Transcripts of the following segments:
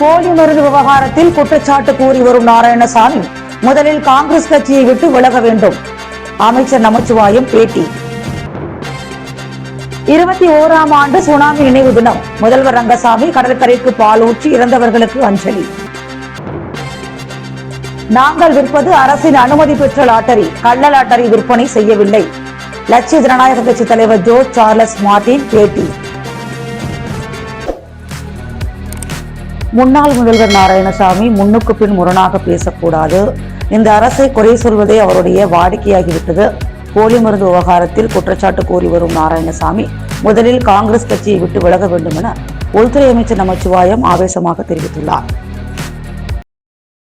போலி மருந்து விவகாரத்தில் குற்றச்சாட்டு கூறி வரும் நாராயணசாமி முதலில் காங்கிரஸ் கட்சியை விட்டு விலக வேண்டும். அமைச்சர் நமச்சிவாயம் பேட்டி. 21ஆம் ஆண்டு சுனாமி நினைவு தினம். முதல்வர் ரங்கசாமி கடற்கரைக்கு பாலூற்றி இறந்தவர்களுக்கு அஞ்சலி. நாங்கள் விற்பது அரசின் அனுமதி பெற்ற லாட்டரி, கள்ள லாட்டரி விற்பனை செய்யவில்லை. லட்சிய ஜனநாயக கட்சி தலைவர் ஜோர்ஜ் சார்லஸ் மார்டின் பேட்டி. முன்னாள் முதல்வர் நாராயணசாமி முன்னுக்கு பின் முரணாக பேசக்கூடாது. இந்த அரசை குறை சொல்வதே அவருடைய வாடிக்கையாகிவிட்டது. போலி மருந்து விவகாரத்தில் குற்றச்சாட்டு கூறி வரும் நாராயணசாமி முதலில் காங்கிரஸ் கட்சியை விட்டு விலக வேண்டும் என உள்துறை அமைச்சர் நமச்சிவாயம் ஆவேசமாக தெரிவித்துள்ளார்.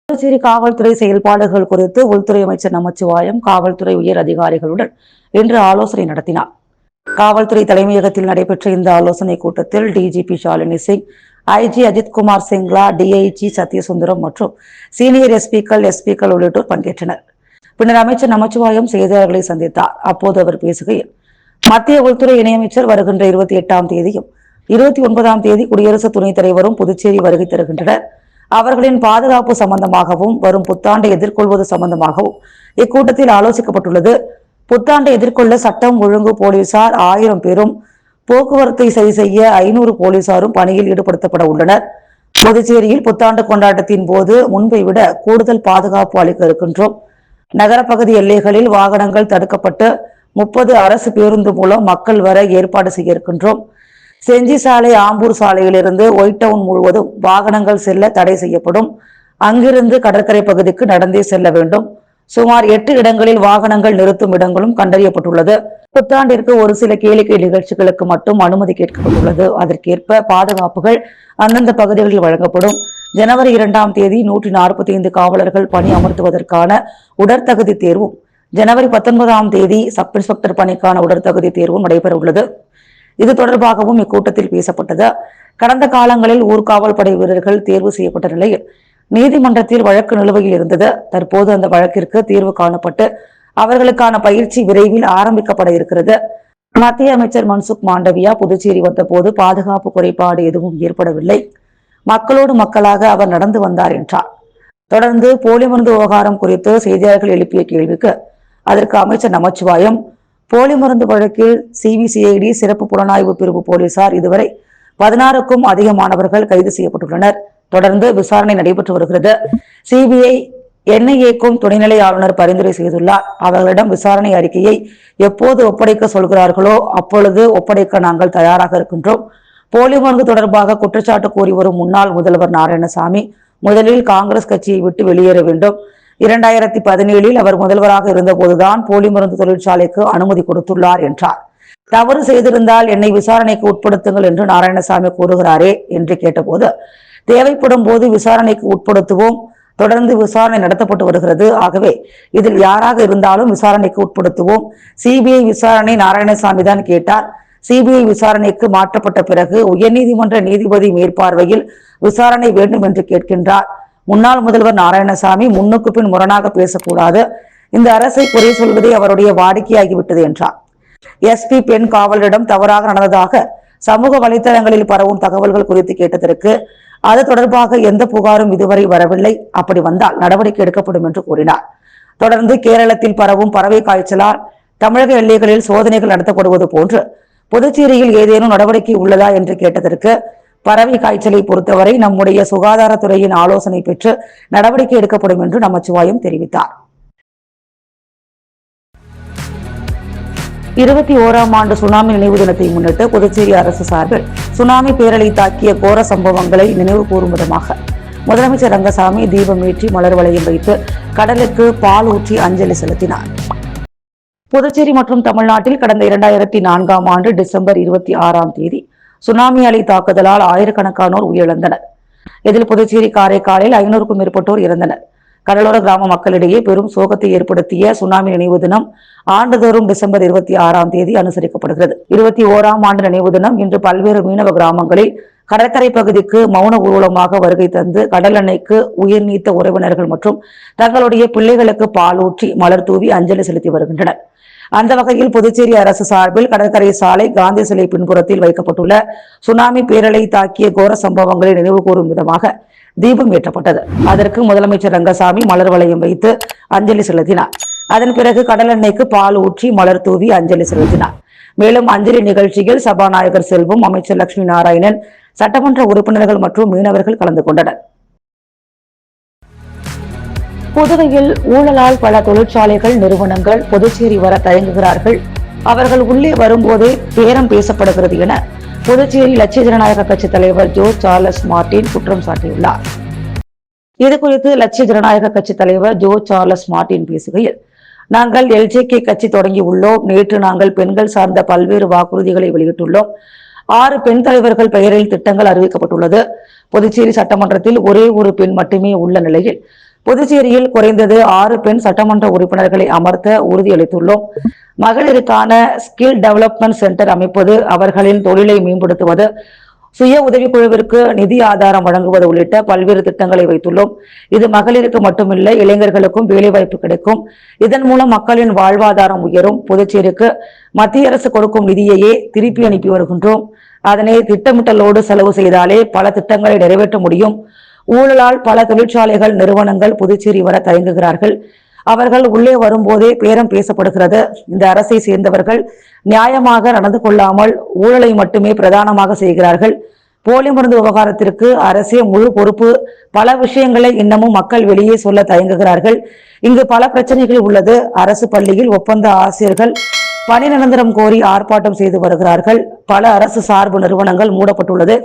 புதுச்சேரி காவல்துறை செயல்பாடுகள் குறித்து உள்துறை அமைச்சர் நமச்சிவாயம் காவல்துறை உயர் அதிகாரிகளுடன் இன்று ஆலோசனை நடத்தினார். காவல்துறை தலைமையகத்தில் நடைபெற்ற இந்த ஆலோசனை கூட்டத்தில் DGP Shalini Singh, IG Ajithkumar Singla, DIG Sathyasundaram மற்றும் சீனியர் எஸ்பிக்கள் உள்ளிட்டோர் பங்கேற்றனர். பின்னர் அமைச்சர் நமச்சிவாயம் செய்தியாளர்களை சந்தித்தார். அப்போது அவர் பேசுகையில், மத்திய உள்துறை இணையமைச்சர் வருகின்ற 28ஆம் தேதியும் 29ஆம் தேதி குடியரசு துணைத் தலைவரும் புதுச்சேரி வருகை தருகின்றனர். அவர்களின் பாதுகாப்பு சம்பந்தமாகவும் வரும் புத்தாண்டை எதிர்கொள்வது சம்பந்தமாகவும் இக்கூட்டத்தில் ஆலோசிக்கப்பட்டுள்ளது. புத்தாண்டை எதிர்கொள்ள சட்டம் ஒழுங்கு போலீசார் 1000 பேரும், போக்குவரத்தை சரி செய்ய 500 போலீசாரும் பணியில் ஈடுபடுத்தப்பட உள்ளனர். புதுச்சேரியில் புத்தாண்டு கொண்டாட்டத்தின் போது முன்பை விட கூடுதல் பாதுகாப்பு அளிக்க இருக்கின்றோம். நகரப்பகுதி எல்லைகளில் வாகனங்கள் தடுக்கப்பட்டு 30 அரசு பேருந்து மூலம் மக்கள் வர ஏற்பாடு செய்ய இருக்கின்றோம். செஞ்சி சாலை, ஆம்பூர் சாலையிலிருந்து ஒயிட் டவுன் முழுவதும் வாகனங்கள் செல்ல தடை செய்யப்படும். அங்கிருந்து கடற்கரை பகுதிக்கு நடந்தே செல்ல வேண்டும். சுமார் 8 இடங்களில் வாகனங்கள் நிறுத்தும் இடங்களும் கண்டறியப்பட்டுள்ளது. புத்தாண்டிற்கு ஒரு சில கேளிக்கை நிகழ்ச்சிகளுக்கு மட்டும் அனுமதி கேட்கப்பட்டுள்ளது. அதற்கேற்ப பாதுகாப்புகள் அந்தந்த பகுதிகளில் வழங்கப்படும். ஜனவரி 2ஆம் தேதி 145 காவலர்கள் பணி அமர்த்துவதற்கான உடற்தகுதி தேர்வும், ஜனவரி 19ஆம் தேதி சப் இன்ஸ்பெக்டர் பணிக்கான உடற்தகுதி தேர்வும் நடைபெற உள்ளது. இது தொடர்பாகவும் இக்கூட்டத்தில் பேசப்பட்டது. கடந்த காலங்களில் ஊர்காவல் படை வீரர்கள் தேர்வு செய்யப்பட்ட நிலையில் நீதிமன்றத்தில் வழக்கு நிலுவையில் இருந்தது. தற்போது அந்த வழக்கிற்கு தீர்வு காணப்பட்டு அவர்களுக்கான பயிற்சி விரைவில் ஆரம்பிக்கப்பட இருக்கிறது. மத்திய அமைச்சர் மன்சுக் மாண்டவியா புதுச்சேரி வந்தபோது பாதுகாப்பு குறைபாடு எதுவும் ஏற்படவில்லை. மக்களோடு மக்களாக அவர் நடந்து வந்தார் என்றார். தொடர்ந்து போலி மருந்து விவகாரம் குறித்து செய்தியாளர்கள் எழுப்பிய கேள்விக்கு அதற்கு அமைச்சர் நமச்சிவாயம், போலி மருந்து வழக்கில் சிபிசிஐடி சிறப்பு புலனாய்வு பிரிவு போலீசார் இதுவரை 16க்கும் அதிகமானவர்கள் கைது செய்யப்பட்டுள்ளனர். தொடர்ந்து விசாரணை நடைபெற்று வருகிறது. சிபிஐ என்ஐஏக்கும் துணைநிலை ஆளுநர் பரிந்துரை செய்துள்ளார். அவர்களிடம் விசாரணை அறிக்கையை எப்போது ஒப்படைக்க சொல்கிறார்களோ அப்பொழுது ஒப்படைக்க நாங்கள் தயாராக இருக்கின்றோம். போலி மருந்து தொடர்பாக குற்றச்சாட்டு கூறி வரும் முன்னாள் முதல்வர் நாராயணசாமி முதலில் காங்கிரஸ் கட்சியை விட்டு வெளியேற வேண்டும். 2017இல் அவர் முதல்வராக இருந்தபோதுதான் போலி மருந்து தொழிற்சாலைக்கு அனுமதி கொடுத்துள்ளார் என்றார். தவறு செய்திருந்தால் என்னை விசாரணைக்கு உட்படுத்துங்கள் என்று நாராயணசாமி கூறுகிறாரே என்று கேட்டபோது, தேவைப்படும் போது விசாரணைக்கு உட்படுத்துவோம். தொடர்ந்து விசாரணை நடத்தப்பட்டு வருகிறது. ஆகவே இதில் யாராக இருந்தாலும் விசாரணைக்கு உட்படுத்துவோம். சிபிஐ விசாரணை நாராயணசாமி தான் கேட்டார். சிபிஐ விசாரணைக்கு மாற்றப்பட்ட பிறகு உயர்நீதிமன்ற நீதிபதி மேற்பார்வையில் விசாரணை வேண்டும் என்று கேட்கின்றார். முன்னாள் முதல்வர் நாராயணசாமி முன்னுக்கு பின் முரணாக பேசக்கூடாது. இந்த அரசை குறை சொல்வதே அவருடைய வாடிக்கையாகிவிட்டது என்றார். எஸ்பி பெண் காவலரிடம் தவறாக நடந்ததாக சமூக வலைதளங்களில் பரவும் தகவல்கள் குறித்து கேட்டதற்கு அது தொடர்பாக எந்த புகாரும் இதுவரை வரவில்லை. அப்படி வந்தால் நடவடிக்கை எடுக்கப்படும் என்று கூறினார். தொடர்ந்து கேரளத்தில் பரவும் பறவை காய்ச்சலால் தமிழக எல்லைகளில் சோதனைகள் நடத்தப்படுவது போன்று புதுச்சேரியில் ஏதேனும் நடவடிக்கை உள்ளதா என்று கேட்டதற்கு, பறவை காய்ச்சலை பொறுத்தவரை நம்முடைய சுகாதாரத்துறையின் ஆலோசனை பெற்று நடவடிக்கை எடுக்கப்படும் என்று நமச்சிவாயம் தெரிவித்தார். 21ஆம் ஆண்டு சுனாமி நினைவு தினத்தை முன்னிட்டு புதுச்சேரி அரசு சார்பில் சுனாமி பேரலை தாக்கிய கோர சம்பவங்களை நினைவு கூறும் விதமாக முதலமைச்சர் ரங்கசாமி தீபமேற்றி மலர் வளையம் வைத்து கடலுக்கு பால் ஊற்றி அஞ்சலி செலுத்தினார். புதுச்சேரி மற்றும் தமிழ்நாட்டில் கடந்த 2004ஆம் ஆண்டு டிசம்பர் 26ஆம் தேதி சுனாமி அலை தாக்குதலால் ஆயிரக்கணக்கானோர் உயிரிழந்தனர். இதில் புதுச்சேரி, காரைக்காலில் 500க்கும் மேற்பட்டோர் இறந்தனர். கடலோர கிராம மக்களிடையே பெரும் சோகத்தை ஏற்படுத்திய சுனாமி நினைவு தினம் ஆண்டுதோறும் டிசம்பர் 26ஆம் தேதி அனுசரிக்கப்படுகிறது. 21ஆம் ஆண்டு நினைவு தினம் இன்று பல்வேறு மீனவ கிராமங்களில் கடற்கரை பகுதிக்கு மௌன ஊர்வலமாக வருகை தந்து கடல் அன்னைக்கு உயிர் நீத்த உறவினர்கள் மற்றும் தங்களுடைய பிள்ளைகளுக்கு பாலூற்றி மலர் தூவி அஞ்சலி செலுத்தி வருகின்றனர். அந்த வகையில் புதுச்சேரி அரசு சார்பில் கடற்கரை சாலை, காந்தி சிலை பின்புறத்தில் வைக்கப்பட்டுள்ள சுனாமி பேரலை தாக்கிய கோர சம்பவங்களை நினைவு கூறும் விதமாக தீபம் ஏற்றப்பட்டது. அதற்கு முதலமைச்சர் ரங்கசாமி மலர் வளையம் வைத்து அஞ்சலி செலுத்தினார். அதன் பிறகு கடலெண்ணெய்க்கு பால் ஊற்றி மலர் தூவி அஞ்சலி செலுத்தினார். மேலும் அஞ்சலி நிகழ்ச்சியில் சபாநாயகர் செல்வம், அமைச்சர் லட்சுமி நாராயணன், சட்டமன்ற உறுப்பினர்கள் மற்றும் மீனவர்கள் கலந்து கொண்டனர். புதுவையில் ஊழலால் பல தொழிற்சாலைகள், நிறுவனங்கள் புதுச்சேரி வர தயங்குகிறார்கள். அவர்கள் உள்ளே வரும்போதே பேரம் பேசப்படுகிறது என புதுச்சேரி லட்சிய ஜனநாயக கட்சி தலைவர் ஜோ சார்லஸ் மார்டின் குற்றம் சாட்டியுள்ளார். இதுகுறித்து லட்சிய ஜனநாயக கட்சி தலைவர் ஜோ சார்லஸ் மார்டின் பேசுகையில், நாங்கள் LJK கட்சி தொடங்கி உள்ளோம். நேற்று நாங்கள் பெண்கள் சார்ந்த பல்வேறு வாக்குறுதிகளை வெளியிட்டுள்ளோம். 6 பெண் தலைவர்கள் பெயரில் திட்டங்கள் அறிவிக்கப்பட்டுள்ளது. புதுச்சேரி சட்டமன்றத்தில் ஒரே ஒரு பெண் மட்டுமே உள்ள நிலையில் புதுச்சேரியில் குறைந்தது 6 பெண் சட்டமன்ற உறுப்பினர்களை அமர்த்த உறுதியளித்துள்ளோம். மகளிருக்கான ஸ்கில் டெவலப்மெண்ட் சென்டர் அமைப்பது, அவர்களின் தொழிலை மேம்படுத்துவது, சுய உதவிக்குழுவிற்கு நிதி ஆதாரம் வழங்குவது உள்ளிட்ட பல்வேறு திட்டங்களை வைத்துள்ளோம். இது மகளிருக்கு மட்டுமில்லை, இளைஞர்களுக்கும் வேலைவாய்ப்பு கிடைக்கும். இதன் மூலம் மக்களின் வாழ்வாதாரம் உயரும். புதுச்சேரிக்கு மத்திய அரசு கொடுக்கும் நிதியையே திருப்பி அனுப்பி வருகின்றோம். அதனை திட்டமிட்டலோடு செலவு செய்தாலே பல திட்டங்களை நிறைவேற்ற முடியும். ஊழலால் பல தொழிற்சாலைகள், நிறுவனங்கள் புதுச்சேரி வர தயங்குகிறார்கள். அவர்கள் உள்ளே வரும்போதே பேரம் பேசப்படுகிறது. இந்த அரசை சேர்ந்தவர்கள் நியாயமாக நடந்து கொள்ளாமல் ஊழலை மட்டுமே பிரதானமாக செய்கிறார்கள். போலி மருந்து விவகாரத்திற்கு அரசே முழு பொறுப்பு. பல விஷயங்களை இன்னமும் மக்கள் வெளியே சொல்ல தயங்குகிறார்கள். இங்கு பல பிரச்சனைகள் உள்ளது. அரசு பள்ளியில் ஒப்பந்த ஆசிரியர்கள் பணி நிரந்தரம் கோரி ஆர்ப்பாட்டம் செய்து வருகிறார்கள். பல அரசு சார்பு நிறுவனங்கள் மூடப்பட்டுள்ளது.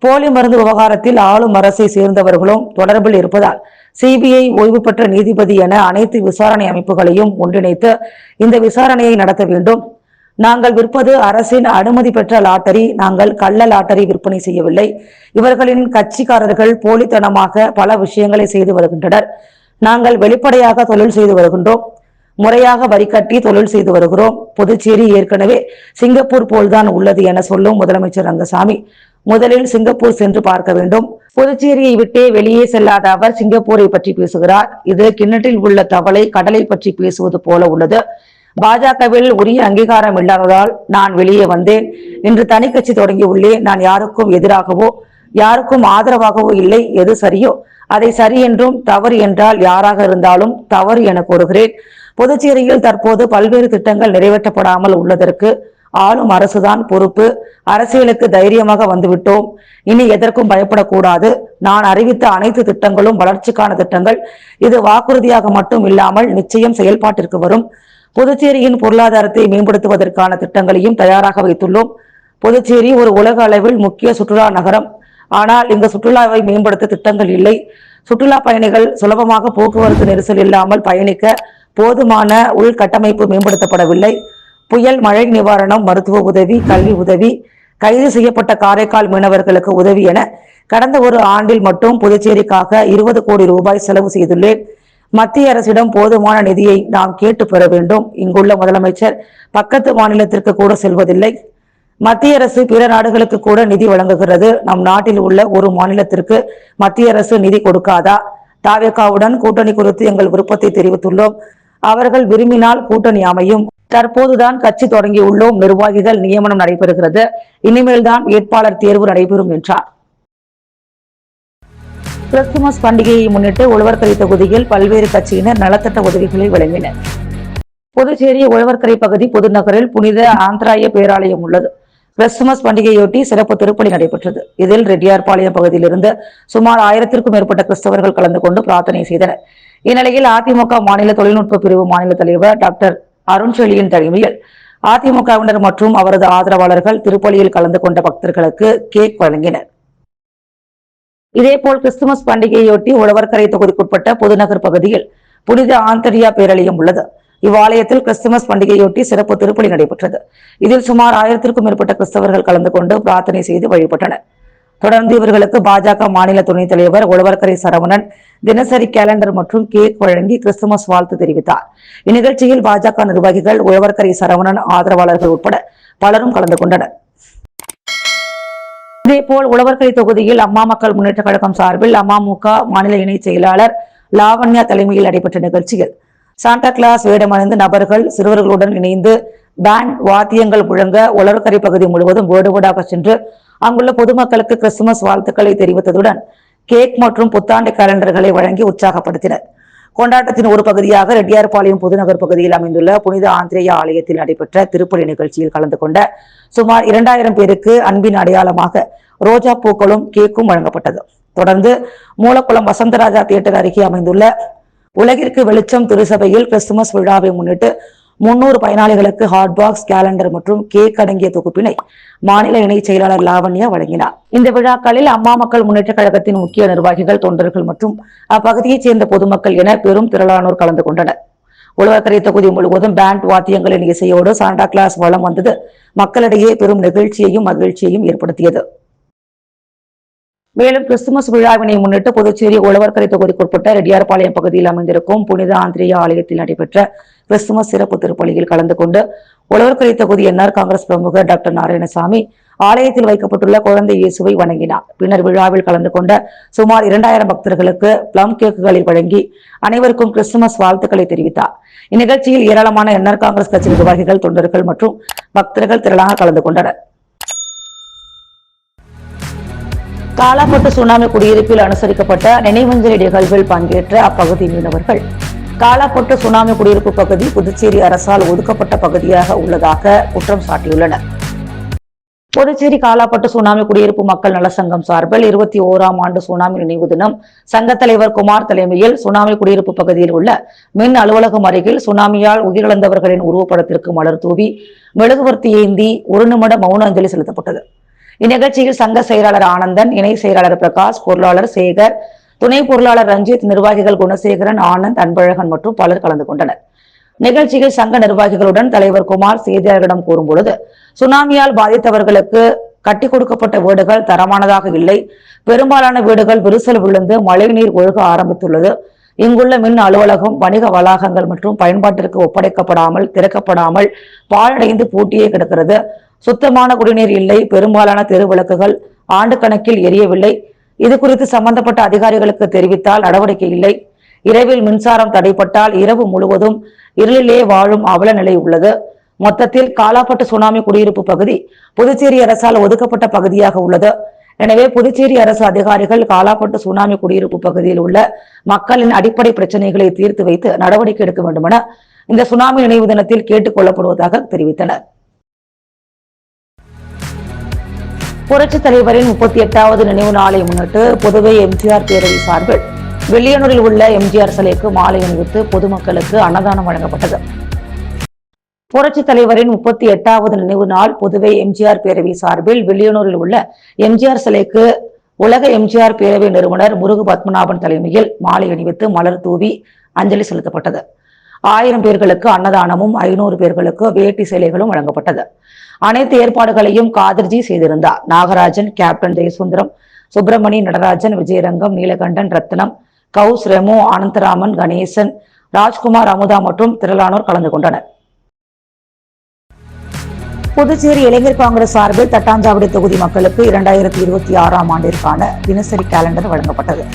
போலி மருந்து விவகாரத்தில் ஆளும் அரசை சேர்ந்தவர்களும் தொடர்பில் இருப்பதால் CBI, ஓய்வு பெற்ற நீதிபதி என அனைத்து விசாரணை அமைப்புகளையும் ஒன்றிணைத்து இந்த விசாரணையை நடத்த வேண்டும். நாங்கள் விற்பது அரசின் அனுமதி பெற்ற லாட்டரி. நாங்கள் கள்ள லாட்டரி விற்பனை செய்யவில்லை. இவர்களின் கட்சிக்காரர்கள் போலித்தனமாக பல விஷயங்களை செய்து வருகின்றனர். நாங்கள் வெளிப்படையாக தொழில் செய்து வருகின்றோம். முறையாக வரி கட்டி தொழில் செய்து வருகிறோம். புதுச்சேரி ஏற்கனவே சிங்கப்பூர் போல்தான் உள்ளது என சொல்லும் முதலமைச்சர் ரங்கசாமி, முதலில் சிங்கப்பூர் சென்று பார்க்க வேண்டும். புதுச்சேரியை விட்டே வெளியே செல்லாத அவர் சிங்கப்பூரை பற்றி பேசுகிறார். இது கிண்ணற்றில் உள்ள தவளை கடலை பற்றி பேசுவது போல உள்ளது. பாஜகவில் உரிய அங்கீகாரம் இல்லாததால் நான் வெளியே வந்தேன். இன்று தனி கட்சி தொடங்கி உள்ளேன். நான் யாருக்கும் எதிராகவோ யாருக்கும் ஆதரவாகவோ இல்லை. எது சரியோ அதை சரி என்றும், தவறு என்றால் யாராக இருந்தாலும் தவறு என கூறுகிறேன். புதுச்சேரியில் தற்போது பல்வேறு திட்டங்கள் நிறைவேற்றப்படாமல் உள்ளதற்கு ஆளும் அரசுதான் பொறுப்பு. அரசியலுக்கு தைரியமாக வந்துவிட்டோம். இனி எதற்கும் பயப்படக்கூடாது. நான் அறிவித்த அனைத்து திட்டங்களும் வளர்ச்சிக்கான திட்டங்கள். இது வாக்குறுதியாக மட்டும் இல்லாமல் நிச்சயம் செயல்பாட்டிற்கு வரும். புதுச்சேரியின் பொருளாதாரத்தை மேம்படுத்துவதற்கான திட்டங்களையும் தயாராக வைத்துள்ளோம். புதுச்சேரி ஒரு உலக அளவில் முக்கிய சுற்றுலா நகரம். ஆனால் இங்கு சுற்றுலாவை மேம்படுத்த திட்டங்கள் இல்லை. சுற்றுலா பயணிகள் சுலபமாக போக்குவரத்து நெரிசல் இல்லாமல் பயணிக்க போதுமான உள்கட்டமைப்பு மேம்படுத்தப்படவில்லை. புயல், மழை நிவாரணம், மருத்துவ உதவி, கல்வி உதவி, கைது செய்யப்பட்ட காரைக்கால் மீனவர்களுக்கு உதவி என கடந்த ஒரு ஆண்டில் மட்டும் புதுச்சேரிக்காக 20 கோடி ரூபாய் செலவு செய்துள்ளேன். மத்திய அரசிடம் போதுமான நிதியை நாம் கேட்டு பெற வேண்டும். இங்குள்ள முதலமைச்சர் பக்கத்து மாநிலத்திற்கு கூட செல்வதில்லை. மத்திய அரசு பிற நாடுகளுக்கு கூட நிதி வழங்குகிறது. நம் நாட்டில் உள்ள ஒரு மாநிலத்திற்கு மத்திய அரசு நிதி கொடுக்காதா? தாவேகாவுடன் கூட்டணி குறித்து எங்கள் விருப்பத்தை தெரிவித்துள்ளோம். அவர்கள் விரும்பினால் கூட்டணி அமையும். தற்போதுதான் கட்சி தொடங்கியுள்ளோம். நிர்வாகிகள் நியமனம் நடைபெறுகிறது. இனிமேல் தான் வேட்பாளர் தேர்வு நடைபெறும் என்றார். கிறிஸ்துமஸ் பண்டிகையை முன்னிட்டு உழவர்கரை தொகுதியில் பல்வேறு கட்சியினர் நலத்திட்ட உதவிகளை வழங்கினர். புதுச்சேரி உழவர்கரை பகுதி புதுநகரில் புனித ஆந்திராய பேராலயம் உள்ளது. கிறிஸ்துமஸ் பண்டிகையொட்டி சிறப்பு திருப்பலி நடைபெற்றது. இதில் ரெட்டியார்பாளையம் பகுதியிலிருந்து சுமார் 1000க்கும் மேற்பட்ட கிறிஸ்தவர்கள் கலந்து கொண்டு பிரார்த்தனை செய்தனர். இந்நிலையில் அதிமுக மாநில தொழில்நுட்ப பிரிவு மாநில தலைவர் டாக்டர் அருண்செழியின் தலைமையில் அதிமுகவினர் மற்றும் அவரது ஆதரவாளர்கள் திருப்பலியில் கலந்து கொண்ட பக்தர்களுக்கு கேக் வழங்கினர். இதேபோல் கிறிஸ்துமஸ் பண்டிகையொட்டி உழவர்கரை தொகுதிக்குட்பட்ட புதுநகர் பகுதியில் புனித ஆந்தரியா பேராலயம் உள்ளது. இவ்வாலயத்தில் கிறிஸ்துமஸ் பண்டிகையொட்டி சிறப்பு திருப்பலி நடைபெற்றது. இதில் சுமார் 1000க்கும் மேற்பட்ட கிறிஸ்தவர்கள் கலந்து கொண்டு பிரார்த்தனை செய்து வழிபட்டனர். தொடர்ந்து இவர்களுக்கு பாஜக மாநில துணைத் தலைவர் உழவர்கரை சரவணன் தினசரி கேலண்டர் மற்றும் கேக் வழங்கி கிறிஸ்துமஸ் வாழ்த்து தெரிவித்தார். இந்நிகழ்ச்சியில் பாஜக நிர்வாகிகள், உழவர்கரை சரவணன் ஆதரவாளர்கள் உட்பட பலரும் கலந்து கொண்டனர். இதேபோல் உழவர்கரை தொகுதியில் அம்மா மக்கள் முன்னேற்ற கழகம் சார்பில் அமமுக மாநில இணை செயலாளர் லாவண்யா தலைமையில் நடைபெற்ற நிகழ்ச்சியில் சாண்டா கிளாஸ் வேடமணிந்து நபர்கள் சிறுவர்களுடன் இணைந்து பேண்ட் வாத்தியங்கள் முழங்க உழவர்கரை பகுதி முழுவதும் வீடு வீடாக சென்று அங்குள்ள பொதுமக்களுக்கு கிறிஸ்துமஸ் வாழ்த்துக்களை தெரிவித்ததுடன் கேக் மற்றும் புத்தாண்டு கேலண்டர்களை வழங்கி உற்சாகப்படுத்தினர். கொண்டாட்டத்தின் ஒரு பகுதியாக ரெட்டியார்பாளையம் புதுநகர் பகுதியில் அமைந்துள்ள புனித ஆந்திரேயா ஆலயத்தில் நடைபெற்ற திருப்பலி நிகழ்ச்சியில் கலந்து கொண்ட சுமார் 2000 பேருக்கு அன்பின் அடையாளமாக ரோஜா பூக்களும் கேக்கும் வழங்கப்பட்டது. தொடர்ந்து மூலக்குளம் வசந்தராஜா தியேட்டர் அருகே அமைந்துள்ள உலகிற்கு வெளிச்சம் திருசபையில் கிறிஸ்துமஸ் விழாவை முன்னிட்டு 300 பயனாளிகளுக்கு ஹாட் பாக்ஸ், கேலண்டர் மற்றும் கேக் அடங்கிய தொகுப்பினை மாநில இணை செயலாளர் லாவண்யா வழங்கினார். இந்த விழாக்களில் அம்மா மக்கள் முன்னேற்ற கழகத்தின் முக்கிய நிர்வாகிகள், தொண்டர்கள் மற்றும் அப்பகுதியைச் சேர்ந்த பொதுமக்கள் என பெரும் திரளானோர் கலந்து கொண்டனர். உழவர்கரை தொகுதி முழுவதும் பேண்ட் வாத்தியங்களின் இசையோடு சாண்டா கிளாஸ் வலம் வந்தது மக்களிடையே பெரும் நெகிழ்ச்சியையும் மகிழ்ச்சியையும் ஏற்படுத்தியது. மேலும் கிறிஸ்துமஸ் விழாவினை முன்னிட்டு புதுச்சேரி உழவர்கரை தொகுதிக்குட்பட்ட ரெட்டியார்பாளையம் பகுதியில் அமைந்திருக்கும் புனித ஆந்திரேயா ஆலயத்தில் நடைபெற்ற கிறிஸ்துமஸ் சிறப்பு திருப்பலியில் கலந்து கொண்டு உழவர்கரை தொகுதி என்ஆர் காங்கிரஸ் பிரமுகர் டாக்டர் நாராயணசாமி ஆலயத்தில் வைக்கப்பட்டுள்ள குழந்தை இயேசுவை வணங்கினார். பின்னர் விழாவில் கலந்து கொண்ட சுமார் 2000 பக்தர்களுக்கு பிளம் கேக்குகளை வழங்கி அனைவருக்கும் கிறிஸ்துமஸ் வாழ்த்துக்களை தெரிவித்தார். இந்நிகழ்ச்சியில் ஏராளமான என்ஆர் காங்கிரஸ் கட்சி நிர்வாகிகள், தொண்டர்கள் மற்றும் பக்தர்கள் திரளாக கலந்து கொண்டனர். காலாப்பட்டு சுனாமி குடியிருப்பில் அனுசரிக்கப்பட்ட நினைவஞ்சலி நிகழ்வில் பங்கேற்ற அப்பகுதி மீனவர்கள் காலாப்பட்டு சுனாமி குடியிருப்பு பகுதி புதுச்சேரி அரசால் ஒதுக்கப்பட்ட பகுதியாக உள்ளதாக குற்றம் சாட்டியுள்ளனர். புதுச்சேரி காலாப்பட்டு சுனாமி குடியிருப்பு மக்கள் நல சங்கம் சார்பில் 21ஆம் ஆண்டு சுனாமி நினைவு தினம் சங்க தலைவர் குமார் தலைமையில் சுனாமி குடியிருப்பு பகுதியில் உள்ள மின் அலுவலகம் அருகில் சுனாமியால் உயிரிழந்தவர்களின் உருவப்படத்திற்கு மலர் தூவி மெழுகுவர்த்தி ஏந்தி 1 நிமிட மௌன அஞ்சலி செலுத்தப்பட்டது. இந்நிகழ்ச்சியில் சங்க செயலாளர் ஆனந்தன், இணை செயலாளர் பிரகாஷ், பொருளாளர் சேகர், துணை பொருளாளர் ரஞ்சித், நிர்வாகிகள் குணசேகரன், ஆனந்த், அன்பழகன் மற்றும் பலர் கலந்து கொண்டனர். நிகழ்ச்சியில் சங்க நிர்வாகிகளுடன் தலைவர் குமார் செய்தியாளர்களிடம் கூறும்பொழுது, சுனாமியால் பாதித்தவர்களுக்கு கட்டி கொடுக்கப்பட்ட வீடுகள் தரமானதாக இல்லை. பெரும்பாலான வீடுகள் விரிசல் விழுந்து மழைநீர் ஒழுக ஆரம்பித்துள்ளது. இங்குள்ள மின் அலுவலகம், வணிக வளாகங்கள் மற்றும் பயன்பாட்டிற்கு ஒப்படைக்கப்படாமல் திறக்கப்படாமல் பாழடைந்து பூட்டியே கிடக்கிறது. சுத்தமான குடிநீர் இல்லை. பெரும்பாலான தெரு விளக்குகள் ஆண்டு கணக்கில் எரியவில்லை. இது குறித்து சம்பந்தப்பட்ட அதிகாரிகளுக்கு தெரிவித்தால் நடவடிக்கை இல்லை. இரவில் மின்சாரம் தடைப்பட்டால் இரவு முழுவதும் இருளிலே வாழும் அவல நிலை உள்ளது. மொத்தத்தில் காலாப்பட்டு சுனாமி குடியிருப்பு பகுதி புதுச்சேரி அரசால் ஒதுக்கப்பட்ட பகுதியாக உள்ளது. எனவே புதுச்சேரி அரசு அதிகாரிகள் காலாப்பட்டு சுனாமி குடியிருப்பு பகுதியில் உள்ள மக்களின் அடிப்படை பிரச்சனைகளை தீர்த்து வைத்து நடவடிக்கை எடுக்க வேண்டுமென இந்த சுனாமி நினைவு தினத்தில் கேட்டுக் கொள்ளப்படுவதாக தெரிவித்தனர். புரட்சித் தலைவரின் 38வது நினைவு நாளை முன்னிட்டு புதுவை எம்ஜிஆர் பேரவை சார்பில் வில்லியனூரில் உள்ள எம்ஜிஆர் சிலைக்கு மாலை அணிவித்து பொதுமக்களுக்கு அன்னதானம் வழங்கப்பட்டது. புரட்சித் தலைவரின் 38வது நினைவு நாள் புதுவை எம்ஜிஆர் பேரவை சார்பில் வில்லியனூரில் உள்ள எம்ஜிஆர் சிலைக்கு உலக எம்ஜிஆர் பேரவை நிறுவனர் முருகு பத்மநாபன் தலைமையில் மாலை அணிவித்து மலர் தூவி அஞ்சலி செலுத்தப்பட்டது. 1000 பேர்களுக்கு அன்னதானமும் 500 பேர்களுக்கு வேட்டி சேலைகளும் வழங்கப்பட்டது. அனைத்து ஏற்பாடுகளையும் காதர்ஜி செய்திருந்தார். நாகராஜன், கேப்டன் ஜெயசுந்தரம், சுப்பிரமணி, நடராஜன், விஜயரங்கம், நீலகண்டன், ரத்னம், கவுஸ், ரெமோ, அனந்தராமன், கணேசன், ராஜ்குமார், அமுதா மற்றும் திரளானோர் கலந்து கொண்டனர். புதுச்சேரி இளைஞர் காங்கிரஸ் சார்பில் தட்டாஞ்சாவடி தொகுதி மக்களுக்கு 2026ஆம் ஆண்டிற்கான தினசரி கேலண்டர் வழங்கப்பட்டது.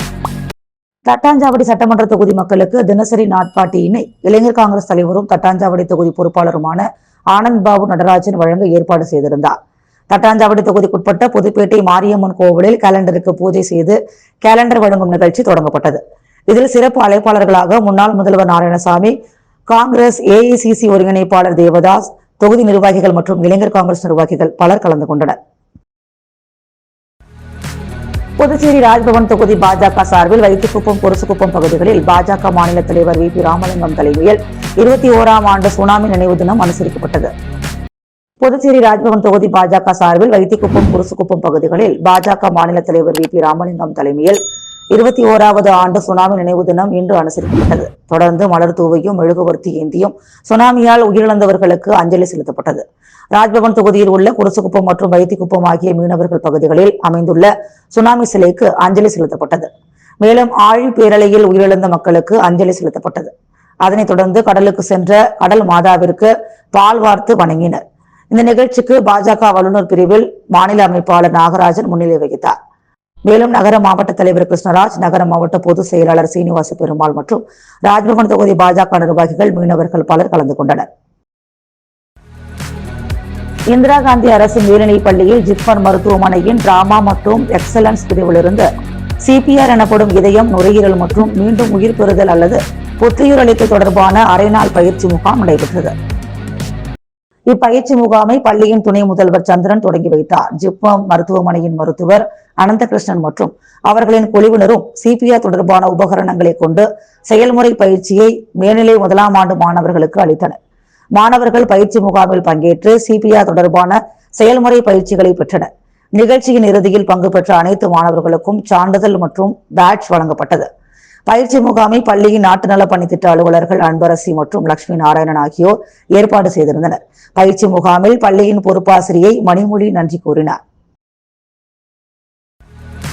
தட்டாஞ்சாவடி சட்டமன்ற தொகுதி மக்களுக்கு தினசரி நாட்காட்டியினை இளைஞர் காங்கிரஸ் தலைவரும் தட்டாஞ்சாவடி தொகுதி பொறுப்பாளருமான ஆனந்த் பாபு நடராஜன் வழங்க ஏற்பாடு செய்திருந்தார். தட்டாஞ்சாவடி தொகுதிக்குட்பட்ட புதுப்பேட்டை மாரியம்மன் கோவிலில் கேலண்டருக்கு பூஜை செய்து கேலண்டர் வழங்கும் நிகழ்ச்சி தொடங்கப்பட்டது. இதில் சிறப்பு அழைப்பாளர்களாக முன்னாள் முதல்வர் நாராயணசாமி, காங்கிரஸ் ஏஐசிசி ஒருங்கிணைப்பாளர் தேவதாஸ், தொகுதி நிர்வாகிகள் மற்றும் இளைஞர் காங்கிரஸ் நிர்வாகிகள் பலர் கலந்து கொண்டனர். புதுச்சேரி ராஜ்பவன் தொகுதி பாஜக சார்பில் வைத்திக்குப்பம், குருசுக்குப்பம் பகுதிகளில் பாஜக மாநில தலைவர் வி.பி. ராமலிங்கம் தலைமையில் 21ஆம் ஆண்டு சுனாமி நினைவு தினம் அனுசரிக்கப்பட்டது. புதுச்சேரி ராஜ்பவன் தொகுதி பாஜக சார்பில் வைத்திக்குப்பம், குருசுக்குப்பம் பகுதிகளில் பாஜக மாநில தலைவர் வி.பி. ராமலிங்கம் தலைமையில் 21வது ஆண்டு சுனாமி நினைவு தினம் இன்று அனுசரிக்கப்பட்டது. தொடர்ந்து மலர் தூவியும் மெழுகுவர்த்தி ஏந்தியும் சுனாமியால் உயிரிழந்தவர்களுக்கு அஞ்சலி செலுத்தப்பட்டது. ராஜ்பவன் தொகுதியில் உள்ள குருசுக்குப்பம் மற்றும் வைத்திக்குப்பம் ஆகிய மீனவர்கள் பகுதிகளில் அமைந்துள்ள சுனாமி சிலைக்கு அஞ்சலி செலுத்தப்பட்டது. மேலும் ஆழி பேரலையில் உயிரிழந்த மக்களுக்கு அஞ்சலி செலுத்தப்பட்டது. அதனைத் தொடர்ந்து கடலுக்கு சென்ற கடல் மாதாவிற்கு பால் வார்த்து வணங்கினர். இந்த நிகழ்ச்சிக்கு பாஜக வல்லுநர் பிரிவில் மாநில அமைப்பாளர் நாகராஜன் முன்னிலை வகித்தார். மேலும் நகர மாவட்ட தலைவர் கிருஷ்ணராஜ், நகர மாவட்ட பொதுச் செயலாளர் சீனிவாச பெருமாள் மற்றும் ராஜ்பவன் தொகுதி பாஜக நிர்வாகிகள், மீனவர்கள் பலர் கலந்து கொண்டனர். இந்திரா காந்தி அரசு மேல்நிலைப் பள்ளியில் ஜிப்மர் மருத்துவமனையின் டிராமா மற்றும் எக்ஸலன்ஸ் பிரிவிலிருந்து CPR எனப்படும் இதயம், நுரையீரல் மற்றும் மீண்டும் உயிர் பெறுதல் அல்லது புத்துயிர் அளித்தல் தொடர்பான அரைநாள் பயிற்சி முகாம் நடைபெற்றது. இப்பயிற்சி முகாமை பள்ளியின் துணை முதல்வர் சந்திரன் தொடங்கி வைத்தார். ஜிப்மர் மருத்துவமனையின் மருத்துவர் அனந்தகிருஷ்ணன் மற்றும் அவர்களின் குழுவினரும் CPR தொடர்பான உபகரணங்களை கொண்டு செயல்முறை பயிற்சியை மேல்நிலை 1ஆம் ஆண்டு மாணவர்களுக்கு அளித்தனர். மாணவர்கள் பயிற்சி முகாமில் பங்கேற்று CPR தொடர்பான செயல்முறை பயிற்சிகளை பெற்றனர். நிகழ்ச்சியின் இறுதியில் பங்கு பெற்ற அனைத்து மாணவர்களுக்கும் சான்றிதழ் மற்றும் பேட்ஜ் வழங்கப்பட்டது. பயிற்சி முகாமை பள்ளியின் நாட்டு நல பணித்திட்ட அலுவலர்கள் அன்பரசி மற்றும் லட்சுமி நாராயணன் ஆகியோர் ஏற்பாடு செய்திருந்தனர். பயிற்சி முகாமில் பள்ளியின் பொறுப்பாசிரியை மணிமொழி நன்றி கூறினார்.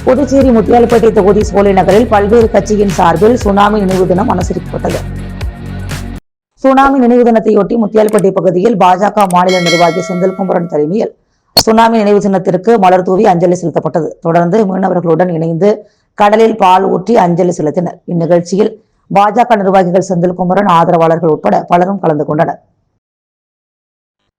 புதுச்சேரி முத்தியால்பேட்டை தொகுதி சோலை நகரில் பல்வேறு கட்சியின் சார்பில் சுனாமி நினைவு தினம் அனுசரிக்கப்பட்டது. சுனாமி நினைவு தினத்தையொட்டி முத்தியால்பேட்டை பகுதியில் பாஜக மாநில நிர்வாகி செந்தில்குமரன் தலைமையில் சுனாமி நினைவு தினத்திற்கு மலர் தூவி அஞ்சலி செலுத்தப்பட்டது. தொடர்ந்து மீனவர்களுடன் இணைந்து கடலில் பால் ஊற்றி அஞ்சலி செலுத்தினர். இந்நிகழ்ச்சியில் பாஜக நிர்வாகிகள் செந்தில்குமரன், ஆதரவாளர்கள் உட்பட பலரும் கலந்து கொண்டனர்.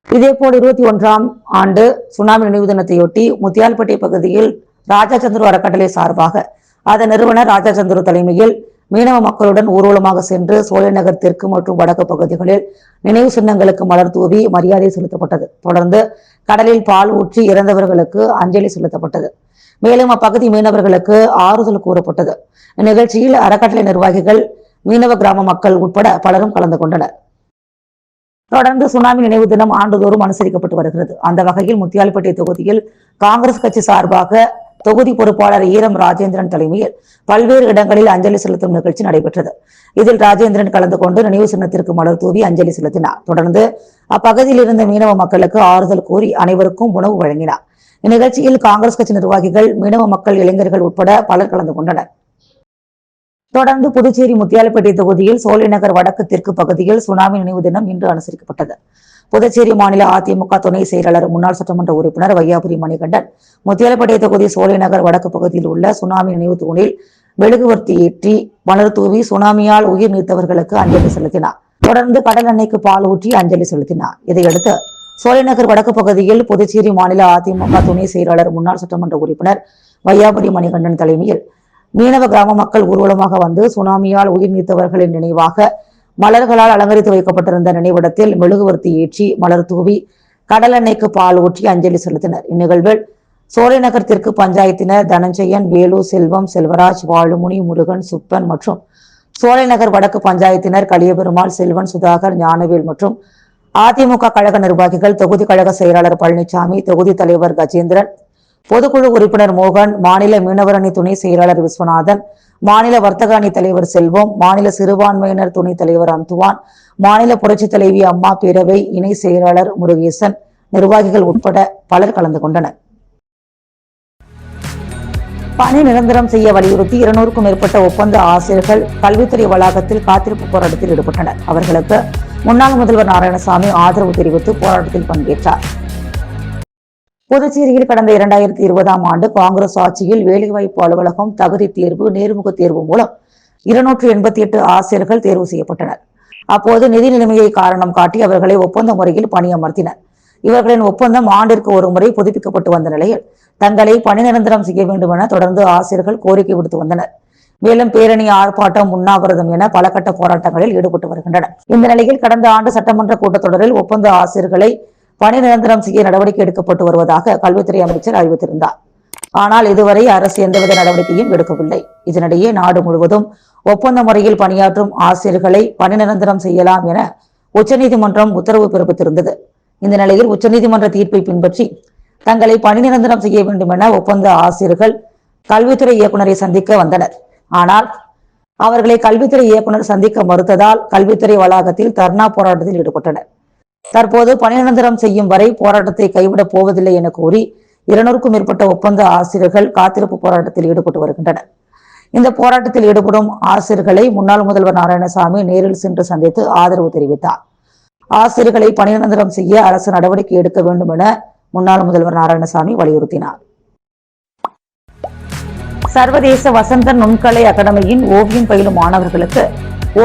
இதேபோல் 21ஆம் ஆண்டு சுனாமி நினைவு தினத்தையொட்டி முத்தியால்பேட்டை பகுதியில் ராஜாச்சந்திரு அறக்கட்டளை சார்பாக அதன் நிறுவனர் ராஜாச்சந்திரு தலைமையில் மீனவ மக்களுடன் ஊர்வலமாக சென்று சோலை நகர் தெற்கு மற்றும் வடக்கு பகுதிகளில் நினைவு சின்னங்களுக்கு மலர் தூவி மரியாதை செலுத்தப்பட்டது. தொடர்ந்து கடலில் பால் ஊற்றி இறந்தவர்களுக்கு அஞ்சலி செலுத்தப்பட்டது. மேலும் அப்பகுதி மீனவர்களுக்கு ஆறுதல் கூறப்பட்டது. இந்நிகழ்ச்சியில் அறக்கட்டளை நிர்வாகிகள், மீனவ கிராம மக்கள் உட்பட பலரும் கலந்து கொண்டனர். தொடர்ந்து சுனாமி நினைவு தினம் ஆண்டுதோறும் அனுசரிக்கப்பட்டு வருகிறது. அந்த வகையில் முத்தியால்பேட்டை தொகுதியில் காங்கிரஸ் கட்சி சார்பாக தொகுதி பொறுப்பாளர் ஈரம் ராஜேந்திரன் தலைமையில் பல்வேறு இடங்களில் அஞ்சலி செலுத்தும் நிகழ்ச்சி நடைபெற்றது. இதில் ராஜேந்திரன் கலந்து கொண்டு நினைவு சின்னத்திற்கு மலர் தூவி அஞ்சலி செலுத்தினார். தொடர்ந்து அப்பகுதியில் இருந்த மீனவ மக்களுக்கு ஆறுதல் கூறி அனைவருக்கும் உணவு வழங்கினார். இந்நிகழ்ச்சியில் காங்கிரஸ் கட்சி நிர்வாகிகள், மீனவ மக்கள், இளைஞர்கள் உட்பட பலர் கலந்து கொண்டனர். தொடர்ந்து புதுச்சேரி முத்தியால்பேட்டை தொகுதியில் சோலை நகர் வடக்கு தெற்கு பகுதியில் சுனாமி நினைவு தினம் இன்று அனுசரிக்கப்பட்டது. புதுச்சேரி மாநில அதிமுக துணை செயலாளர், முன்னாள் சட்டமன்ற உறுப்பினர் வையாபுரி மணிகண்டன் முத்தியால்பேட்டை தொகுதி சோலை நகர் வடக்கு பகுதியில் உள்ள சுனாமி நினைவு தூணில் மெழுகுவர்த்தி ஏற்றி மலர் தூவி சுனாமியால் உயிர் நீத்தவர்களுக்கு அஞ்சலி செலுத்தினார். தொடர்ந்து கடல் அன்னைக்கு பால் ஊற்றி அஞ்சலி செலுத்தினார். இதையடுத்து சோலை நகர் வடக்கு பகுதியில் புதுச்சேரி மாநில அதிமுக துணை செயலாளர், முன்னாள் சட்டமன்ற உறுப்பினர் வையாபுரி மணிகண்டன் தலைமையில் மீனவ கிராம மக்கள் ஊர்வலமாக வந்து சுனாமியால் உயிர் நீத்தவர்களின் நினைவாக மலர்களால் அலங்கரித்து வைக்கப்பட்டிருந்த நினைவிடத்தில் மெழுகுவர்த்தி ஏற்றி மலர் தூவி கடல் எண்ணெய்க்கு பால் ஊற்றி அஞ்சலி செலுத்தினர். இந்நிகழ்வில் சோலை நகர் தெற்கு பஞ்சாயத்தினர் தனஞ்சயன், வேலு, செல்வம், செல்வராஜ், வாழுமுனி, முருகன், சுப்பன் மற்றும் சோலை நகர் வடக்கு பஞ்சாயத்தினர் கலியபெருமாள், செல்வன், சுதாகர், ஞானவேல் மற்றும் அதிமுக கழக நிர்வாகிகள், தொகுதி கழக செயலாளர் பழனிசாமி, தொகுதி தலைவர் கஜேந்திரன், பொதுக்குழு உறுப்பினர் மோகன், மாநில மீனவர் அணி துணை செயலாளர் விஸ்வநாதன், மாநில வர்த்தக அணி தலைவர் செல்வம், மாநில சிறுபான்மையினர் துணை தலைவர் அந்துவான், மாநில புரட்சி தலைவி அம்மா பேரவை இணை செயலாளர் முருகேசன், நிர்வாகிகள் உட்பட பலர் கலந்து கொண்டனர். பணி நிரந்தரம் செய்ய வலியுறுத்தி 200க்கும் மேற்பட்ட ஒப்பந்த ஆசிரியர்கள் கல்வித்துறை வளாகத்தில் காத்திருப்பு போராட்டத்தில் ஈடுபட்டனர். அவர்களுக்கு முன்னாள் முதல்வர் நாராயணசாமி ஆதரவு தெரிவித்து போராட்டத்தில் பங்கேற்றார். புதுச்சேரியில் கடந்த 2020ஆம் ஆண்டு காங்கிரஸ் ஆட்சியில் வேலைவாய்ப்பு அலுவலகம் தகுதி தேர்வு, நேர்முக தேர்வு மூலம் 288 ஆசிரியர்கள் தேர்வு செய்யப்பட்டனர். அப்போது நிதி நிலைமையை காரணம் காட்டி அவர்களை ஒப்பந்த முறையில் பணியமர்த்தினர். இவர்களின் ஒப்பந்தம் ஆண்டிற்கு ஒரு முறை புதுப்பிக்கப்பட்டு வந்த நிலையில் தங்களை பணி நிரந்தரம் செய்ய வேண்டும் என தொடர்ந்து ஆசிரியர்கள் கோரிக்கை விடுத்து வந்தனர். மேலும் பேரணி, ஆர்ப்பாட்டம், உண்ணாவிரதம் என பல கட்ட போராட்டங்களில் ஈடுபட்டு வருகின்றனர். இந்த நிலையில் கடந்த ஆண்டு சட்டமன்ற கூட்டத்தொடரில் ஒப்பந்த ஆசிரியர்களை பணி நிரந்தரம் செய்ய நடவடிக்கை எடுக்கப்பட்டு வருவதாக கல்வித்துறை அமைச்சர் அறிவித்திருந்தார். ஆனால் இதுவரை அரசு எந்தவித நடவடிக்கையும் எடுக்கவில்லை. இதனிடையே நாடு முழுவதும் ஒப்பந்த முறையில் பணியாற்றும் ஆசிரியர்களை பணி நிரந்தரம் செய்யலாம் என உச்சநீதிமன்றம் உத்தரவு பிறப்பித்திருந்தது. இந்த நிலையில் உச்சநீதிமன்ற தீர்ப்பை பின்பற்றி தங்களை பணி நிரந்தரம் செய்ய வேண்டும் என ஒப்பந்த ஆசிரியர்கள் கல்வித்துறை இயக்குநரை சந்திக்க வந்தனர். ஆனால் அவர்களை கல்வித்துறை இயக்குநர் சந்திக்க மறுத்ததால் கல்வித்துறை வளாகத்தில் தர்ணா போராட்டத்தில் ஈடுபட்டனர். தற்போது பணி நிரந்தரம் செய்யும் வரை போராட்டத்தை கைவிடப் போவதில்லை என கூறி 200க்கும் மேற்பட்ட ஒப்பந்த ஆசிரியர்கள் காத்திருப்பு போராட்டத்தில் ஈடுபட்டு வருகின்றனர். இந்த போராட்டத்தில் ஈடுபடும் ஆசிரியர்களை முன்னாள் முதல்வர் நாராயணசாமி நேரில் சென்று சந்தித்து ஆதரவு தெரிவித்தார். ஆசிரியர்களை பணி நிரந்தரம் செய்ய அரசு நடவடிக்கை எடுக்க வேண்டும் என முன்னாள் முதல்வர் நாராயணசாமி வலியுறுத்தினார். சர்வதேச வசந்தன் நுண்கலை அகாடமியின் ஓவியம் பயிலும் மாணவர்களுக்கு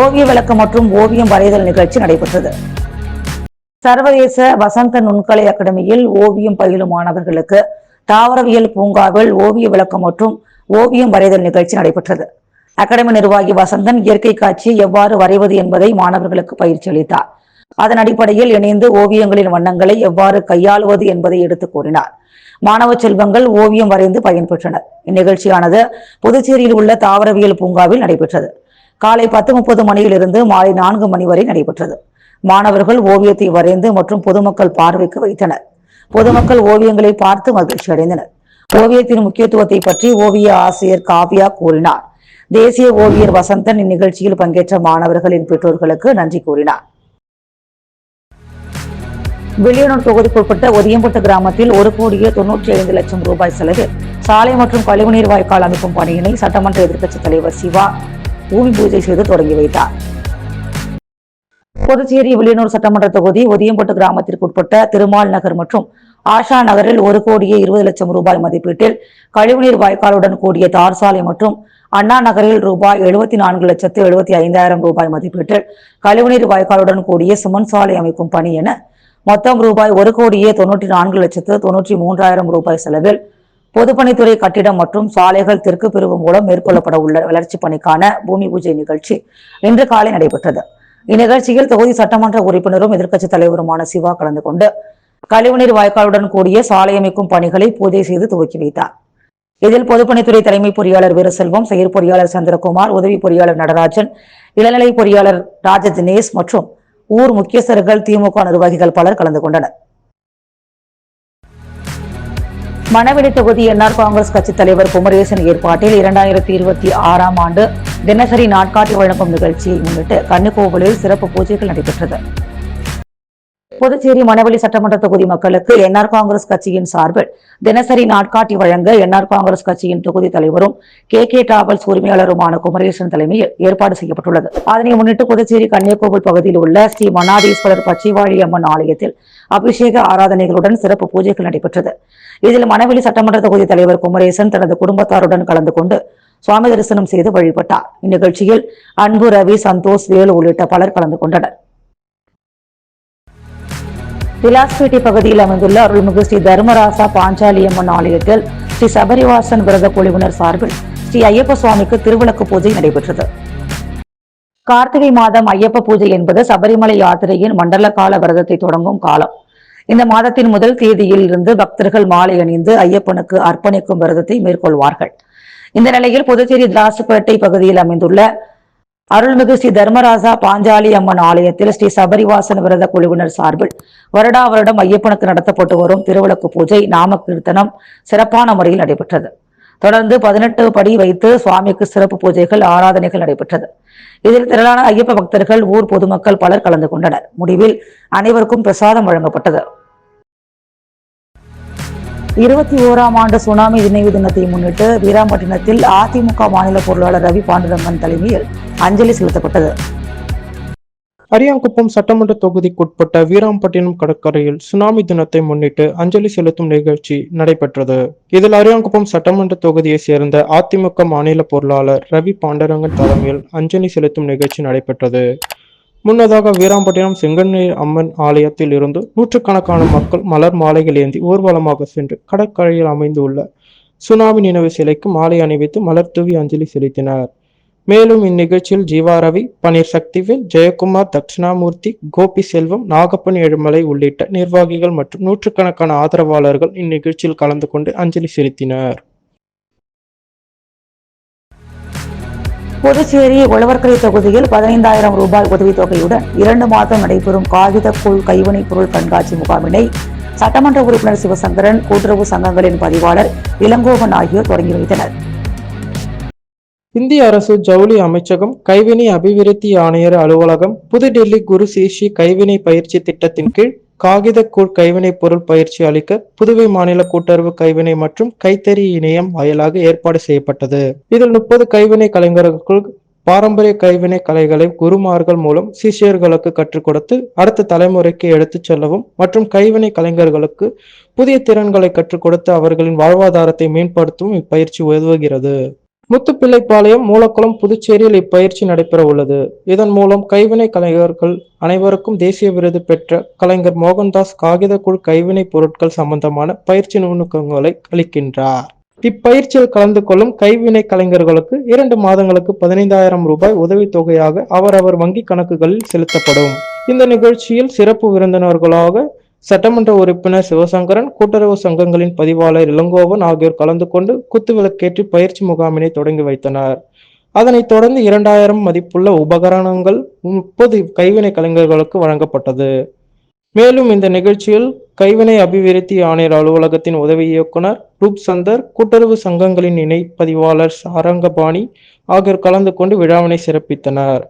ஓவிய விளக்கம் மற்றும் ஓவியம் வரைதல் நிகழ்ச்சி நடைபெற்றது. சர்வதேச வசந்தன் நுண்கலை அகாடமியில் ஓவியம் பயிலும் மாணவர்களுக்கு தாவரவியல் பூங்காவில் ஓவிய விளக்கம் மற்றும் ஓவியம் வரைதல் நிகழ்ச்சி நடைபெற்றது. அகாடமி நிர்வாகி வசந்தன் இயற்கை காட்சியை எவ்வாறு வரைவது என்பதை மாணவர்களுக்கு பயிற்சி அளித்தார். அதன் அடிப்படையில் இணைந்து ஓவியங்களின் வண்ணங்களை எவ்வாறு கையாளுவது என்பதை எடுத்துக் கூறினார். மாணவ செல்வங்கள் ஓவியம் வரைந்து பயன்பெற்றனர். இந்நிகழ்ச்சியானது புதுச்சேரியில் உள்ள தாவரவியல் பூங்காவில் நடைபெற்றது. காலை 10:30 மணியிலிருந்து மாலை 4 மணி வரை நடைபெற்றது. மாணவர்கள் ஓவியத்தை வரைந்து மற்றும் பொதுமக்கள் பார்வைக்கு வைத்தனர். பொதுமக்கள் ஓவியங்களை பார்த்து மகிழ்ச்சி அடைந்தனர். ஓவியத்தின் முக்கியத்துவத்தை பற்றி ஓவிய ஆசிரியர் காவ்யா கூறினார். தேசிய ஓவியர் வசந்தன் இந்நிகழ்ச்சியில் பங்கேற்ற மாணவர்களின் பெற்றோர்களுக்கு நன்றி கூறினார். வில்லியனூர் தொகுதிக்குட்பட்ட ஒதியம்பட்டு கிராமத்தில் 1,95,00,000 ரூபாய் செலவில் சாலை மற்றும் கழிவுநீர் வாய்க்கால் அமைக்கும் பணியினை சட்டமன்ற எதிர்க்கட்சித் தலைவர் சிவா பூமி பூஜை செய்து தொடங்கி வைத்தார். புதுச்சேரி வில்லியனூர் சட்டமன்ற தொகுதி ஒதியம்பட்டு கிராமத்திற்குட்பட்ட திருமால் நகர் மற்றும் ஆஷா நகரில் 1,20,00,000 ரூபாய் மதிப்பீட்டில் கழிவுநீர் வாய்க்காலுடன் கூடிய தார் சாலை மற்றும் அண்ணா நகரில் ரூபாய் 74,75,000 ரூபாய் மதிப்பீட்டில் கழிவுநீர் வாய்க்காலுடன் கூடிய சிமெண்ட் சாலை அமைக்கும் பணி என மொத்தம் ரூபாய் 1,94,93,000 ரூபாய் செலவில் பொதுப்பணித்துறை கட்டிடம் மற்றும் சாலைகள் தெற்கு பிரிவு மூலம் மேற்கொள்ளப்பட உள்ள வளர்ச்சிப் பணிக்கான பூமி பூஜை நிகழ்ச்சி இன்று காலை நடைபெற்றது. இந்நிகழ்ச்சியில் தொகுதி சட்டமன்ற உறுப்பினரும் எதிர்க்கட்சித் தலைவருமான சிவா கலந்து கொண்டு கழிவுநீர் வாய்க்காலுடன் கூடிய சாலை அமைக்கும் பணிகளை பூஜை செய்து துவக்கி வைத்தார். இதில் பொதுப்பணித்துறை தலைமை பொறியாளர் வீரசெல்வம், செயற் பொறியாளர் சந்திரகுமார், உதவி பொறியாளர் நடராஜன், இளநிலை பொறியாளர் ராஜ தினேஷ் மற்றும் ஊர் முக்கியஸ்தர்கள், திமுக நிர்வாகிகள் பலர் கலந்து கொண்டனர். மணவெளி தொகுதி என்ஆர் காங்கிரஸ் கட்சித் தலைவர் குமரேசன் ஏற்பாட்டில் 2026 ஆண்டு தினசரி நாட்காட்டி வழங்கும் நிகழ்ச்சியை முன்னிட்டு கன்னிக்கோவிலில் சிறப்பு பூஜைகள் நடைபெற்றது. புதுச்சேரி மணவெளி சட்டமன்ற தொகுதி மக்களுக்கு என்ஆர் காங்கிரஸ் கட்சியின் சார்பில் தினசரி நாட்காட்டி வழங்க என்ஆர் காங்கிரஸ் கட்சியின் தொகுதி தலைவரும் கே டிராவல்ஸ் உரிமையாளருமான குமரேசன் தலைமையில் ஏற்பாடு செய்யப்பட்டுள்ளது. அதனை முன்னிட்டு புதுச்சேரி கன்னியக்கோவில் பகுதியில் உள்ள ஸ்ரீ மன்னாதீஸ்வரர் பச்சைவாழி அம்மன் ஆலயத்தில் அபிஷேக ஆராதனைகளுடன் சிறப்பு பூஜைகள் நடைபெற்றது. இதில் மணவெளி சட்டமன்ற தொகுதி தலைவர் குமரேசன் தனது குடும்பத்தாருடன் கலந்து கொண்டு சுவாமி தரிசனம் செய்து வழிபட்டார். இந்நிகழ்ச்சியில் அன்பு, ரவி, சந்தோஷ், வேலு உள்ளிட்ட பலர் கலந்து கொண்டனர். விலாஸ்பேட்டை பகுதியில் அமைந்துள்ள அருள்மிகு ஸ்ரீ தர்மராசா பாஞ்சாலியம்மன் ஆலயத்தில் ஸ்ரீ சபரிவாசன் விரத குழுவினர் சார்பில் ஸ்ரீ ஐயப்ப சுவாமிக்கு திருவிளக்கு பூஜை நடைபெற்றது. கார்த்திகை மாதம் ஐயப்ப பூஜை என்பது சபரிமலை யாத்திரையின் மண்டல கால விரதத்தை தொடங்கும் காலம். இந்த மாதத்தின் முதல் தேதியில் இருந்து பக்தர்கள் மாலை அணிந்து ஐயப்பனுக்கு அர்ப்பணிக்கும் விரதத்தை மேற்கொள்வார்கள். இந்த நிலையில் புதுச்சேரி விலாஸ்பேட்டை பகுதியில் அமைந்துள்ள அருள்மிகு ஸ்ரீ தர்மராசா பாஞ்சாலி அம்மன் ஆலயத்தில் ஸ்ரீ சபரிவாசன் விரத குழுவினர் சார்பில் வருடா வருடம் ஐயப்பனுக்கு நடத்தப்பட்டு வரும் திருவிளக்கு பூஜை, நாம கீர்த்தனம் சிறப்பான முறையில் நடைபெற்றது. தொடர்ந்து 18 படி வைத்து சுவாமிக்கு சிறப்பு பூஜைகள், ஆராதனைகள் நடைபெற்றது. இதில் திரளான ஐயப்ப பக்தர்கள், ஊர் பொதுமக்கள் பலர் கலந்து கொண்டனர். முடிவில் அனைவருக்கும் பிரசாதம் வழங்கப்பட்டது. 21ஆம் ஆண்டு சுனாமி நினைவு தினத்தை முன்னிட்டு வீராம்பட்டினத்தில் அதிமுக மாநில பொருளாளர் ரவி பாண்டுரங்கன் தலைமையில் அஞ்சலி செலுத்தப்பட்டது. அரியாங்குப்பம் சட்டமன்ற தொகுதிக்குட்பட்ட வீராம்பட்டினம் கடற்கரையில் சுனாமி தினத்தை முன்னிட்டு அஞ்சலி செலுத்தும் நிகழ்ச்சி நடைபெற்றது. இதில் அரியாங்குப்பம் சட்டமன்ற தொகுதியை சேர்ந்த அதிமுக மாநில பொருளாளர் ரவி பாண்டுரங்கன் தலைமையில் அஞ்சலி செலுத்தும் நிகழ்ச்சி நடைபெற்றது. முன்னதாக வீராம்பட்டினம் செங்கண்ணீர் அம்மன் ஆலயத்தில் இருந்து நூற்றுக்கணக்கான மக்கள் மலர் மாலைகள் ஏந்தி ஊர்வலமாக சென்று கடற்கரையில் அமைந்துள்ள சுனாமி நினைவு சிலைக்கு மாலை அணிவித்து மலர் தூவி அஞ்சலி செலுத்தினர். மேலும் இந்நிகழ்ச்சியில் ஜீவா ரவி, பன்னீர் சக்திவேல், ஜெயக்குமார், தட்சிணாமூர்த்தி, கோபி செல்வம், நாகப்பன் ஏழுமலை உள்ளிட்ட நிர்வாகிகள் மற்றும் நூற்றுக்கணக்கான ஆதரவாளர்கள் இந்நிகழ்ச்சியில் கலந்து கொண்டு அஞ்சலி செலுத்தினர். புதுச்சேரி உழவர்கரை தொகுதியில் 15,000 ரூபாய் உதவித்தொகையுடன் 2 மாதம் நடைபெறும் காகிதக்கூழ் கைவினைப் பொருள் கண்காட்சி முகாமினை சட்டமன்ற உறுப்பினர் சிவசங்கரன், கூட்டுறவு சங்கங்களின் பதிவாளர் இளங்கோவன் ஆகியோர் தொடங்கி வைத்தனர். இந்திய அரசு ஜவுளி அமைச்சகம், கைவினை அபிவிருத்தி ஆணையர் அலுவலகம், புதுடெல்லி குரு சிஷ்ய கைவினை பயிற்சி திட்டத்தின் கீழ் காகிதக்கூழ் கைவினைப் பொருள் பயிற்சி அளிக்க புதுவை மாநில கூட்டுறவு கைவினை மற்றும் கைத்தறி இணையம் வாயிலாக ஏற்பாடு செய்யப்பட்டது. இதில் 30 கைவினை கலைஞர்களுக்கு பாரம்பரிய கைவினை கலைகளை குருமார்கள் மூலம் சிஷ்யர்களுக்கு கற்றுக் கொடுத்து அடுத்த தலைமுறைக்கு எடுத்துச் செல்லவும் மற்றும் கைவினை கலைஞர்களுக்கு புதிய திறன்களை கற்றுக் கொடுத்து அவர்களின் வாழ்வாதாரத்தை மேம்படுத்தவும் இப்பயிற்சி உதவுகிறது. முத்துப்பிள்ளைப்பாளையம், மூலக்குளம், புதுச்சேரியில் இப்பயிற்சி நடைபெற உள்ளது. இதன் மூலம் கைவினை கலைஞர்கள் அனைவருக்கும் தேசிய விருது பெற்ற கலைஞர் மோகன்தாஸ் காகிதக்கூழ் கைவினை பொருட்கள் சம்பந்தமான பயிற்சி நுணுக்கங்களை அளிக்கின்றார். இப்பயிற்சியில் கலந்து கொள்ளும் கைவினை கலைஞர்களுக்கு 2 மாதங்களுக்கு 15,000 ரூபாய் உதவித்தொகையாக அவரவர் வங்கி கணக்குகளில் செலுத்தப்படும். இந்த நிகழ்ச்சியில் சிறப்பு விருந்தினர்களாக சட்டமன்ற உறுப்பினர் சிவசங்கரன், கூட்டுறவு சங்கங்களின் பதிவாளர் இளங்கோவன் ஆகியோர் கலந்து கொண்டு குத்துவிளக்கேற்றி பயிற்சி முகாமினை தொடங்கி வைத்தனர். அதனைத் தொடர்ந்து 2,000 மதிப்புள்ள உபகரணங்கள் 30 கைவினை கலைஞர்களுக்கு வழங்கப்பட்டது. மேலும் இந்த நிகழ்ச்சியில் கைவினை அபிவிருத்தி ஆணையர் அலுவலகத்தின் உதவி இயக்குனர் ரூப்சந்தர், கூட்டுறவு சங்கங்களின் இணை பதிவாளர் சாரங்கபாணி ஆகியோர் கலந்து கொண்டு விழாவினை சிறப்பித்தனர்.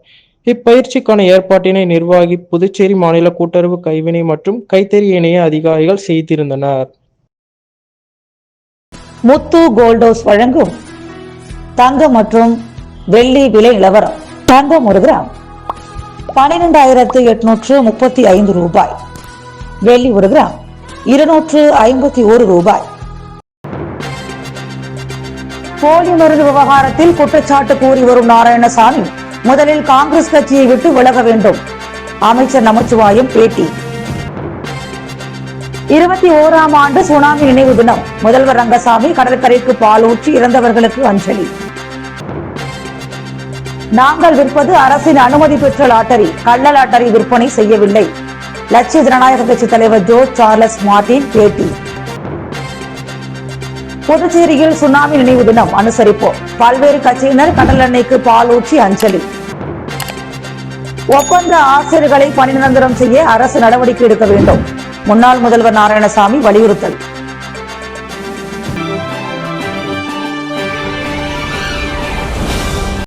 இப்பயிற்சிக்கான ஏற்பாட்டினை நிர்வாகி புதுச்சேரி மாநில கூட்டுறவு கைவினை மற்றும் கைத்தறி இணைய அதிகாரிகள் செய்திருந்தனர். முத்து கோல்டோஸ் வழங்கும் தங்கம் மற்றும் வெள்ளி விலை நிலவரம். தங்கம் 1 கிராம் 12,835 ரூபாய். வெள்ளி 1 கிராம் 251 ரூபாய். போலி மருந்து விவகாரத்தில் குற்றச்சாட்டு கூறி வரும் நாராயணசாமி முதலில் காங்கிரஸ் கட்சியை விட்டு விலக வேண்டும். அமைச்சர் நமச்சிவாயம் பேட்டி. 21ஆம் ஆண்டு சுனாமி நினைவு தினம். முதல்வர் ரங்கசாமி கடற்கரைக்கு பால் ஊற்றி இறந்தவர்களுக்கு அஞ்சலி. நாங்கள் விற்பது அரசின் அனுமதி பெற்ற லாட்டரி, கள்ள லாட்டரி விற்பனை செய்யவில்லை. லட்சிய ஜனநாயக கட்சி தலைவர் ஜோர்ஜ் சார்லஸ் மார்டின் பேட்டி. புதுச்சேரியில் சுனாமி நினைவு தினம் அனுசரிப்போம். பல்வேறு கட்சியினர் கடல் எண்ணெய்க்கு பால் ஊற்றி அஞ்சலி. ஒப்பந்த ஆசிரியர்களை பணி நிரந்தரம் செய்ய அரசு நடவடிக்கை எடுக்க வேண்டும். முன்னாள் முதல்வர் நாராயணசாமி வலியுறுத்தல்.